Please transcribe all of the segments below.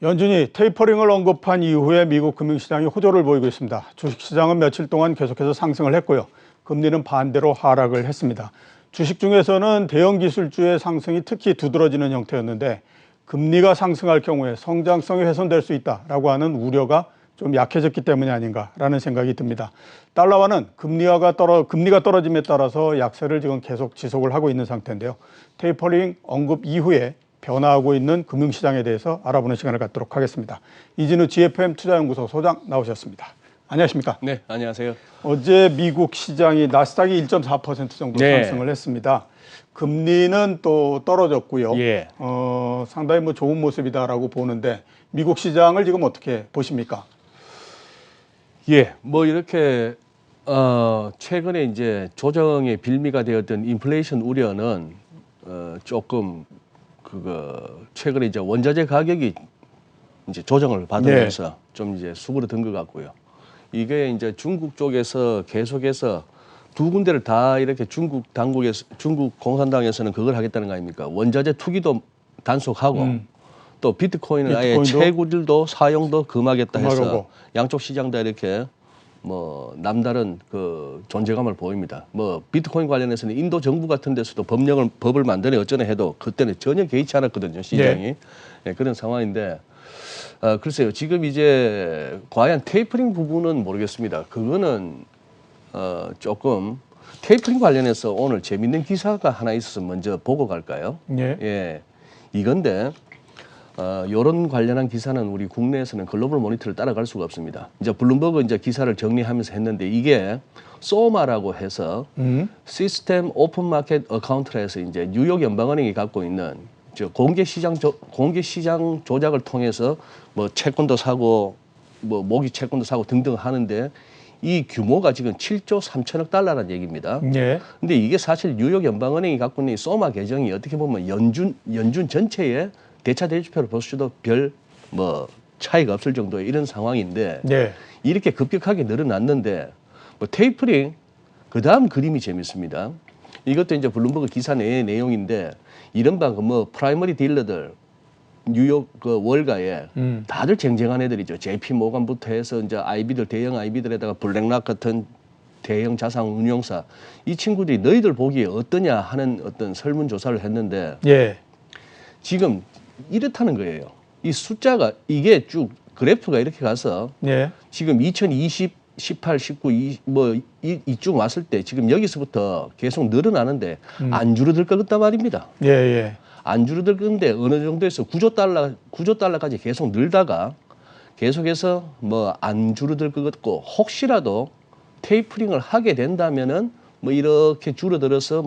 연준이 테이퍼링을 언급한 이후에 미국 금융시장이 호조를 보이고 있습니다. 주식시장은 며칠 동안 계속해서 상승을 했고요. 금리는 반대로 하락을 했습니다. 주식 중에서는 대형 기술주의 상승이 특히 두드러지는 형태였는데 금리가 상승할 경우에 성장성이 훼손될 수 있다라고 하는 우려가 좀 약해졌기 때문이 아닌가라는 생각이 듭니다. 달러화는 금리가 떨어짐에 따라서 약세를 지금 계속 지속을 하고 있는 상태인데요. 테이퍼링 언급 이후에 변화하고 있는 금융시장에 대해서 알아보는 시간을 갖도록 하겠습니다. 이진우 GFM 투자연구소 소장 나오셨습니다. 안녕하십니까? 네, 안녕하세요. 어제 미국 시장이 나스닥이 1.4% 정도 상승을 했습니다. 금리는 또 떨어졌고요. 예. 상당히 좋은 모습이다라고 보는데 미국 시장을 지금 어떻게 보십니까? 예, 이렇게 최근에 이제 조정의 빌미가 되었던 인플레이션 우려는 조금 최근에 이제 원자재 가격이 이제 조정을 받으면서 좀 이제 수그러든 것 같고요. 이게 이제 중국 쪽에서 계속해서 두 군데를 다 이렇게 중국 공산당에서는 그걸 하겠다는 거 아닙니까? 원자재 투기도 단속하고 또 비트코인은 아예 채굴도 사용도 금하겠다 해서 양쪽 시장 다 이렇게 남다른 그 존재감을 보입니다. 비트코인 관련해서는 인도 정부 같은 데서도 법을 만드네 어쩌네 해도 그때는 전혀 개의치 않았거든요, 시장이. 네, 그런 상황인데 글쎄요, 지금 이제 과연 테이퍼링 부분은 모르겠습니다. 그거는 조금 테이퍼링 관련해서 오늘 재밌는 기사가 하나 있어서 먼저 보고 갈까요? 예, 이건데 이런 관련한 기사는 우리 국내에서는 글로벌 모니터를 따라갈 수가 없습니다. 이제 블룸버그 이제 기사를 정리하면서 했는데 이게 소마라고 해서 시스템 오픈 마켓 어카운트라 해서 이제 뉴욕 연방은행이 갖고 있는 공개 시장 조작을 통해서 채권도 사고 모기 채권도 사고 등등 하는데 이 규모가 지금 7조 3천억 달러라는 얘기입니다. 근데 이게 사실 뉴욕 연방은행이 갖고 있는 이 소마 계정이 어떻게 보면 연준 전체의 대차 대조표를 보셔도 별 차이가 없을 정도의 이런 상황인데 이렇게 급격하게 늘어났는데 테이퍼링 그다음 그림이 재밌습니다. 이것도 이제 블룸버그 기사 내의 내용인데 이른바 프라이머리 딜러들 뉴욕 월가에 다들 쟁쟁한 애들이죠. JP 모건부터 해서 이제 대형 아이비들에다가 블랙락 같은 대형 자산 운용사 이 친구들이 너희들 보기에 어떠냐 하는 어떤 설문조사를 했는데 지금 이렇다는 거예요. 이 숫자가 이게 쭉 그래프가 이렇게 가서 지금 2020, 18, 19, 이쯤 왔을 때 지금 여기서부터 계속 늘어나는데 안 줄어들 것 같단 말입니다. 안 줄어들 건데 어느 정도에서 9조 달러까지 계속 늘다가 계속해서 안 줄어들 것 같고 혹시라도 테이퍼링을 하게 된다면은 이렇게 줄어들어서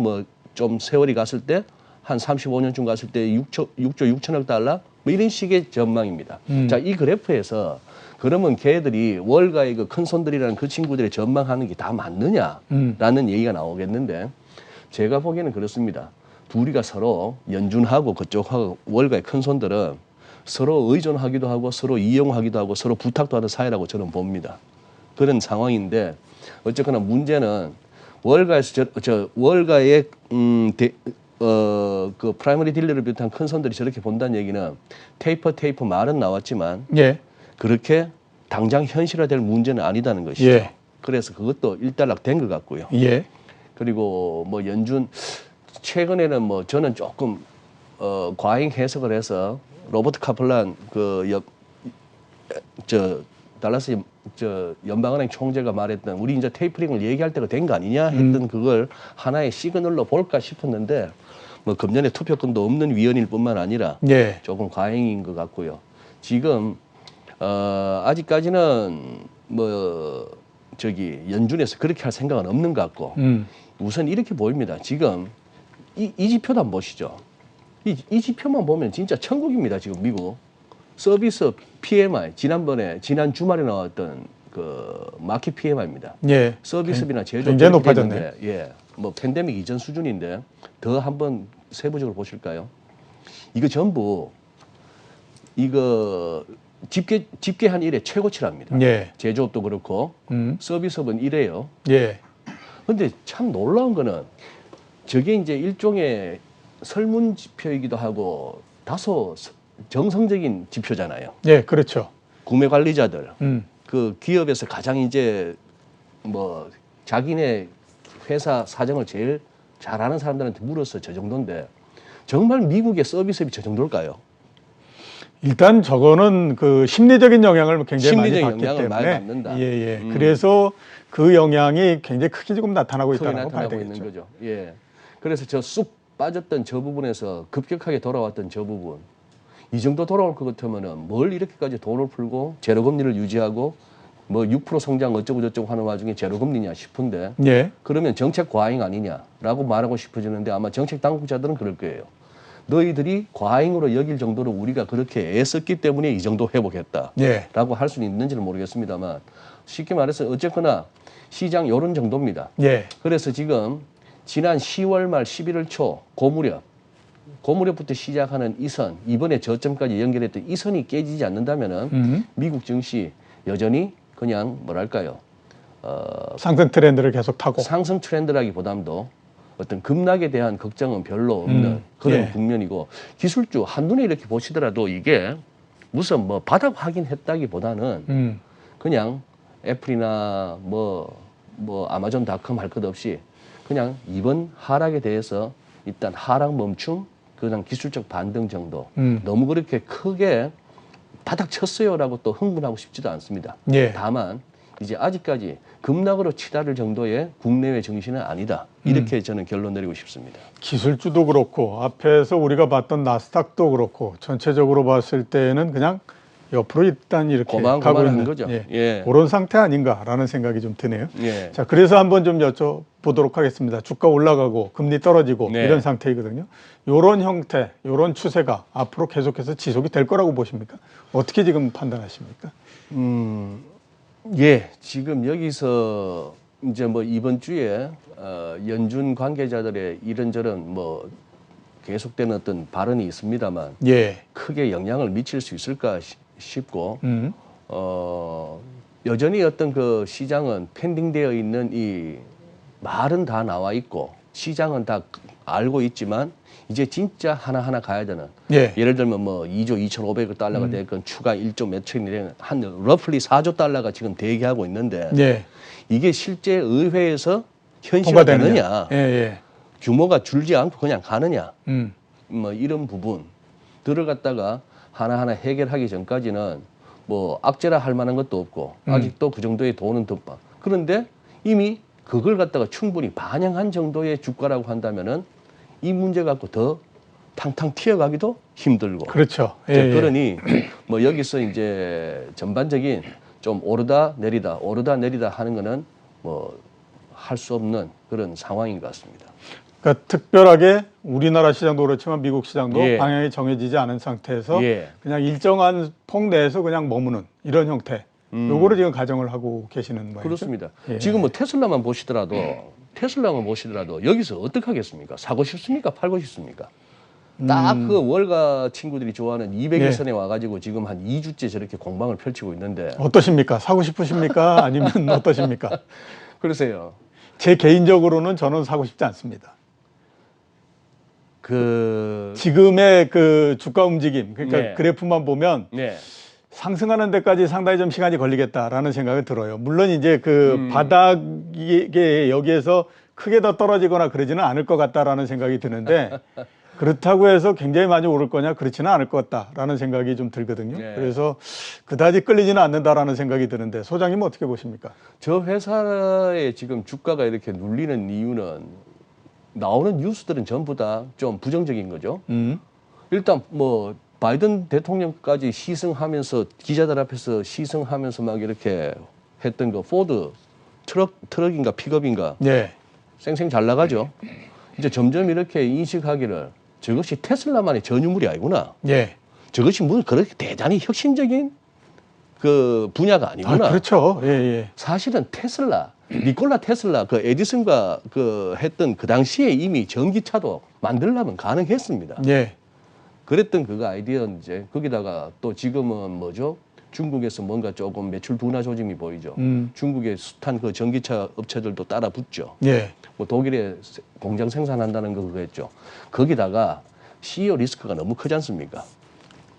좀 세월이 갔을 때 한 35년쯤 갔을 때 6조 6천억 달러 이런 식의 전망입니다. 자, 이 그래프에서 그러면 걔들이 월가의 그 큰 손들이라는 그 친구들의 전망하는 게 다 맞느냐라는 얘기가 나오겠는데 제가 보기에는 그렇습니다. 둘이가 서로 연준하고 그쪽하고 월가의 큰 손들은 서로 의존하기도 하고 서로 이용하기도 하고 서로 부탁도 하는 사이라고 저는 봅니다. 그런 상황인데 어쨌거나 문제는 월가에서 월가의 그 프라이머리 딜러를 비롯한 큰 손들이 저렇게 본다는 얘기는 테이퍼 말은 나왔지만 그렇게 당장 현실화될 문제는 아니다는 것이죠. 그래서 그것도 일단락 된 것 같고요. 그리고 연준 최근에는 저는 조금 과잉 해석을 해서 로버트 카플란 달라스 연방은행 총재가 말했던 우리 이제 테이퍼링을 얘기할 때가 된 거 아니냐 했던 그걸 하나의 시그널로 볼까 싶었는데 금년에 투표권도 없는 위원일 뿐만 아니라 조금 과잉인 것 같고요. 지금 아직까지는 연준에서 그렇게 할 생각은 없는 것 같고 우선 이렇게 보입니다. 지금 이 지표도 한번 보시죠. 이 지표만 보면 진짜 천국입니다. 지금 미국 서비스 PMI 지난 주말에 나왔던 그 마켓 PMI입니다. 서비스비나 제조 굉장히 높아졌네. 팬데믹 이전 수준인데 더 한번 세부적으로 보실까요? 이거 전부 이거 집계한 일의 최고치랍니다. 제조업도 그렇고 서비스업은 이래요. 근데 참 놀라운 거는 저게 이제 일종의 설문지표이기도 하고 다소 정성적인 지표잖아요. 예, 그렇죠. 구매 관리자들, 음. 그 기업에서 가장 이제 뭐 자기네 회사 사정을 제일 잘하는 사람들한테 물어서 저 정도인데 정말 미국의 서비스업이 저 정도일까요? 일단 저거는 그 심리적인 영향을 굉장히 많이 심리적인 받기 영향을 많이 때문에 받는다. 예, 예. 그래서 그 영향이 굉장히 크게 지금 나타나고 크게 있다고 봐야 나타나고 되겠죠. 있는 거죠. 예. 그래서 저 쑥 빠졌던 저 부분에서 급격하게 돌아왔던 저 부분, 이 정도 돌아올 것 같으면은 뭘 이렇게까지 돈을 풀고 제로 금리를 유지하고 뭐 6% 성장 어쩌고 저쩌고 하는 와중에 제로 금리냐 싶은데 예. 그러면 정책 과잉 아니냐라고 말하고 싶어지는데 아마 정책 당국자들은 그럴 거예요. 너희들이 과잉으로 여길 정도로 우리가 그렇게 애썼기 때문에 이 정도 회복했다라고 예. 할 수는 있는지는 모르겠습니다만 쉽게 말해서 어쨌거나 시장 요런 정도입니다. 예. 그래서 지금 지난 10월 말 11월 초 고무렵부터 시작하는 이선, 이번에 저점까지 연결했던 이선이 깨지지 않는다면은 미국 증시 여전히 그냥 뭐랄까요? 상승 트렌드를 계속 타고. 상승 트렌드라기보담도 어떤 급락에 대한 걱정은 별로 없는 그런 예. 국면이고 기술주 한눈에 이렇게 보시더라도 이게 무슨 뭐 바닥 확인했다기보다는 그냥 애플이나 뭐 아마존닷컴 할 것 없이 그냥 이번 하락에 대해서 일단 하락 멈춤 그냥 기술적 반등 정도 너무 그렇게 크게 바닥 쳤어요라고 또 흥분하고 싶지도 않습니다. 예. 다만 이제 아직까지 급락으로 치달을 정도의 국내외 증시는 아니다. 이렇게 저는 결론 내리고 싶습니다. 기술주도 그렇고 앞에서 우리가 봤던 나스닥도 그렇고 전체적으로 봤을 때는 그냥 옆으로 일단 이렇게 가고 고만고만한 있는 거죠. 예. 예. 그런 상태 아닌가라는 생각이 좀 드네요. 예. 자, 그래서 한번 좀 여쭤보도록 하겠습니다. 주가 올라가고 금리 떨어지고 네. 이런 상태이거든요. 이런 형태, 이런 추세가 앞으로 계속해서 지속이 될 거라고 보십니까? 어떻게 지금 판단하십니까? 예, 지금 여기서 이제 뭐 이번 주에 연준 관계자들의 이런저런 뭐 계속되는 어떤 발언이 있습니다만 예. 크게 영향을 미칠 수 있을까 싶고 여전히 어떤 그 시장은 펜딩되어 있는 이 말은 다 나와 있고 시장은 다 알고 있지만 이제 진짜 하나하나 가야 되는 예. 예를 들면 뭐 2조 2,500억 달러가 되건 추가 1조 몇 천이 되는 한 러플리 4조 달러가 지금 대기하고 있는데 예. 이게 실제 의회에서 통과되느냐. 현실화되느냐 예, 예. 규모가 줄지 않고 그냥 가느냐 음. 뭐 이런 부분 들어갔다가 하나하나 해결하기 전까지는 뭐 악재라 할 만한 것도 없고 아직도 그 정도의 돈은 더 빠. 그런데 이미 그걸 갖다가 충분히 반영한 정도의 주가라고 한다면은 이 문제 갖고 더 탕탕 튀어가기도 힘들고. 그렇죠. 예, 이제 예. 그러니 뭐 여기서 이제 전반적인 좀 오르다 내리다 하는 거는 뭐 할 수 없는 그런 상황인 것 같습니다. 그러니까 특별하게 우리나라 시장도 그렇지만 미국 시장도 예. 방향이 정해지지 않은 상태에서 예. 그냥 일정한 폭 내에서 그냥 머무는 이런 형태. 요거를 지금 가정을 하고 계시는 모양이죠. 그렇습니다. 예. 지금 뭐 테슬라만 보시더라도 여기서 어떻게 하겠습니까? 사고 싶습니까? 팔고 싶습니까? 딱 그 월가 친구들이 좋아하는 200일선에 와가지고 지금 한 2주째 저렇게 공방을 펼치고 있는데 어떠십니까? 사고 싶으십니까? 아니면 어떠십니까? 그러세요. 제 개인적으로는 저는 사고 싶지 않습니다. 그 지금의 그 주가 움직임, 그러니까 네. 그래프만 보면 네. 상승하는 데까지 상당히 좀 시간이 걸리겠다라는 생각이 들어요. 물론 이제 그 바닥에 여기에서 크게 더 떨어지거나 그러지는 않을 것 같다라는 생각이 드는데 그렇다고 해서 굉장히 많이 오를 거냐 그렇지는 않을 것 같다라는 생각이 좀 들거든요. 네. 그래서 그다지 끌리지는 않는다라는 생각이 드는데 소장님은 어떻게 보십니까? 저 회사의 지금 주가가 이렇게 눌리는 이유는 나오는 뉴스들은 전부 다 좀 부정적인 거죠. 일단 뭐 바이든 대통령까지 시승하면서 기자들 앞에서 시승하면서 막 이렇게 했던 거 포드 트럭인가 픽업인가 네. 쌩쌩 잘 나가죠. 이제 점점 이렇게 인식하기를 저것이 테슬라만의 전유물이 아니구나. 예. 저것이 무슨 그렇게 대단히 혁신적인 그 분야가 아니구나. 그렇죠. 예, 예. 사실은 테슬라, 니콜라 테슬라 그 에디슨과 그 했던 그 당시에 이미 전기차도 만들려면 가능했습니다. 예. 그랬던 그거 아이디어 이제 거기다가 또 지금은 뭐죠? 중국에서 뭔가 조금 매출 둔화 조짐이 보이죠. 중국의 숱한 그 전기차 업체들도 따라 붙죠. 예. 뭐 독일에 공장 생산한다는 거 그거 했죠. 거기다가 CEO 리스크가 너무 크지 않습니까?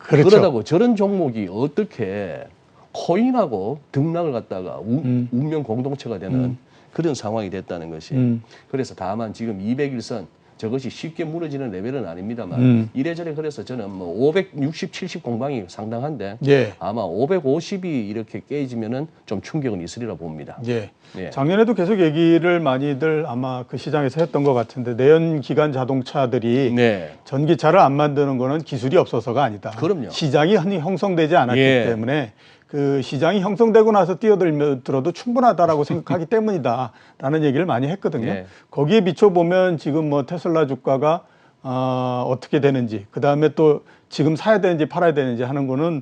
그렇죠. 그러다고 저런 종목이 어떻게 코인하고 등락을 갖다가 운명 공동체가 되는 그런 상황이 됐다는 것이. 그래서 다만 지금 200일선 저것이 쉽게 무너지는 레벨은 아닙니다만 이래저래 그래서 저는 뭐 560, 70 공방이 상당한데 예. 아마 550이 이렇게 깨지면은 좀 충격은 있으리라 봅니다. 예. 예. 작년에도 계속 얘기를 많이들 아마 그 시장에서 했던 것 같은데 내연 기관 자동차들이 네. 전기차를 안 만드는 거는 기술이 없어서가 아니다. 그럼요. 시장이 형성되지 않았기 예. 때문에 그 시장이 형성되고 나서 뛰어들어도 충분하다라고 생각하기 때문이다라는 얘기를 많이 했거든요. 예. 거기에 비춰보면 지금 뭐 테슬라 주가가 어떻게 되는지, 그 다음에 또 지금 사야 되는지 팔아야 되는지 하는 거는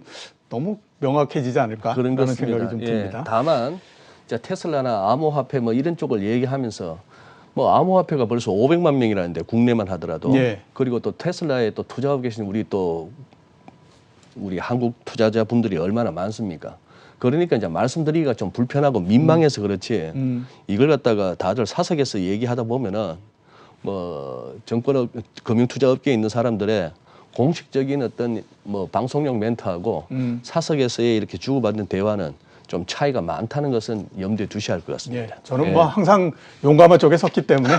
너무 명확해지지 않을까라는 그런 생각이 좀 예. 듭니다. 다만 자, 테슬라나 암호화폐 뭐 이런 쪽을 얘기하면서 뭐 암호화폐가 벌써 500만 명이라는데 국내만 하더라도 예. 그리고 또 테슬라에 또 투자하고 계신 우리 한국 투자자 분들이 얼마나 많습니까? 그러니까 이제 말씀드리기가 좀 불편하고 민망해서 그렇지 이걸 갖다가 다들 사석에서 얘기하다 보면은 뭐 금융투자업계에 있는 사람들의 공식적인 어떤 뭐 방송용 멘트하고 사석에서의 이렇게 주고받는 대화는 좀 차이가 많다는 것은 염두에 두셔야 할 것 같습니다. 예, 저는 예. 뭐 항상 용감한 쪽에 섰기 때문에.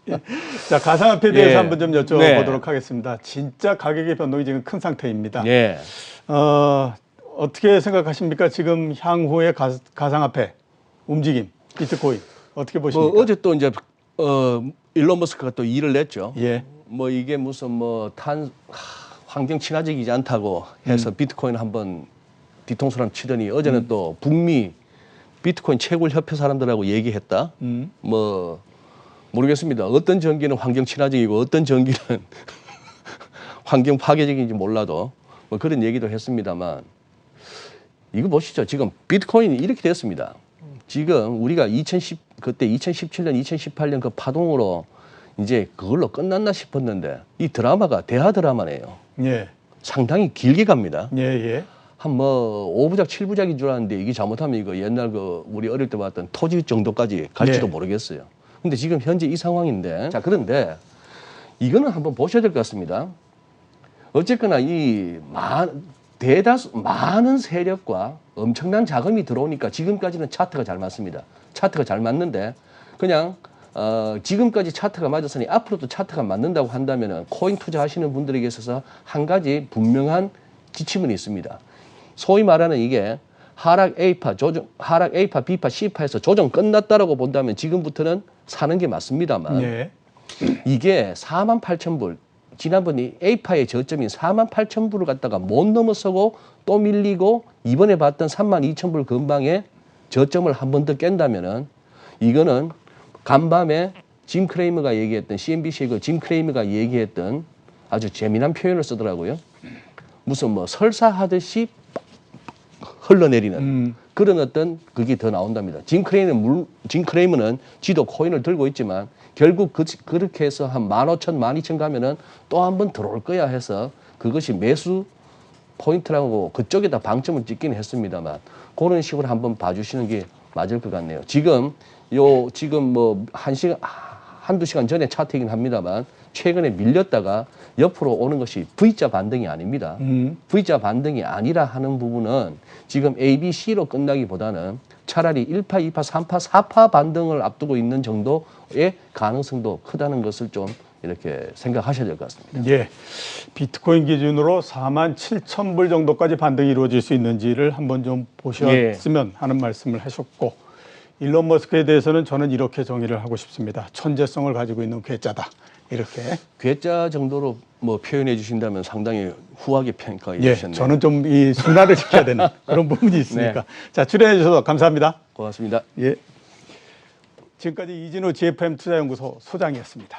예. 자, 가상화폐에 대해서 예. 한번 좀 여쭤보도록 네. 하겠습니다. 진짜 가격의 변동이 지금 큰 상태입니다. 예. 어떻게 생각하십니까? 지금 향후의 가상화폐 움직임, 비트코인 어떻게 보십니까? 어제 또 이제 일론 머스크가 또 일을 냈죠. 예. 뭐 이게 무슨 뭐 환경 친화적이지 않다고 해서 비트코인 한번 뒤통수랑 치더니 어제는 또 북미 비트코인 채굴 협회 사람들하고 얘기했다. 뭐 모르겠습니다. 어떤 전기는 환경 친화적이고 어떤 전기는 환경 파괴적인지 몰라도 뭐 그런 얘기도 했습니다만 이거 보시죠. 지금 비트코인이 이렇게 됐습니다. 지금 우리가 그때 2017년, 2018년 그 파동으로 이제 그걸로 끝났나 싶었는데 이 드라마가 대하 드라마네요. 예. 상당히 길게 갑니다. 예, 예. 한 뭐 5부작, 7부작인 줄 알았는데 이게 잘못하면 이거 옛날 그 우리 어릴 때 봤던 토지 정도까지 갈지도 네. 모르겠어요. 근데 지금 현재 이 상황인데 자, 그런데 이거는 한번 보셔야 될 것 같습니다. 어쨌거나 많은 세력과 엄청난 자금이 들어오니까 지금까지는 차트가 잘 맞습니다. 차트가 잘 맞는데 그냥 지금까지 차트가 맞았으니 앞으로도 차트가 맞는다고 한다면은 코인 투자하시는 분들에게 있어서 한 가지 분명한 지침은 있습니다. 소위 말하는 이게 하락 A파, B파, C파에서 조정 끝났다라고 본다면 지금부터는 사는 게 맞습니다만 예. 이게 48,000불 지난번 이 A파의 저점인 48,000불을 갖다가 못 넘어서고 또 밀리고 이번에 봤던 32,000불 근방에 저점을 한 번 더 깬다면은 이거는 간밤에 짐 크레이머가 얘기했던 CNBC의 그 짐 크레이머가 얘기했던 아주 재미난 표현을 쓰더라고요. 무슨 뭐 설사하듯이 흘러내리는 그런 어떤 그게 더 나온답니다. 짐 크레이머는 지도 코인을 들고 있지만 결국 그렇게 해서 한 15,000, 12,000 가면은 또 한 번 들어올 거야 해서 그것이 매수 포인트라고 그쪽에다 방점을 찍긴 했습니다만 그런 식으로 한번 봐주시는 게 맞을 것 같네요. 지금 뭐 한두 시간 전에 차트이긴 합니다만 최근에 밀렸다가 옆으로 오는 것이 V자 반등이 아닙니다. V자 반등이 아니라 하는 부분은 지금 A, B, C로 끝나기보다는 차라리 1파, 2파, 3파, 4파 반등을 앞두고 있는 정도의 가능성도 크다는 것을 좀 이렇게 생각하셔야 될 것 같습니다. 예. 비트코인 기준으로 47,000불 정도까지 반등이 이루어질 수 있는지를 한번 좀 보셨으면 하는 말씀을 하셨고 일론 머스크에 대해서는 저는 이렇게 정의를 하고 싶습니다. 천재성을 가지고 있는 괴짜다. 이렇게. 괴짜 정도로 뭐 표현해 주신다면 상당히 후하게 평가해 예, 주셨네요. 저는 좀 이 순화를 시켜야 되는 그런 부분이 있으니까. 네. 자, 출연해 주셔서 감사합니다. 고맙습니다. 예. 지금까지 이진우 GFM 투자연구소 소장이었습니다.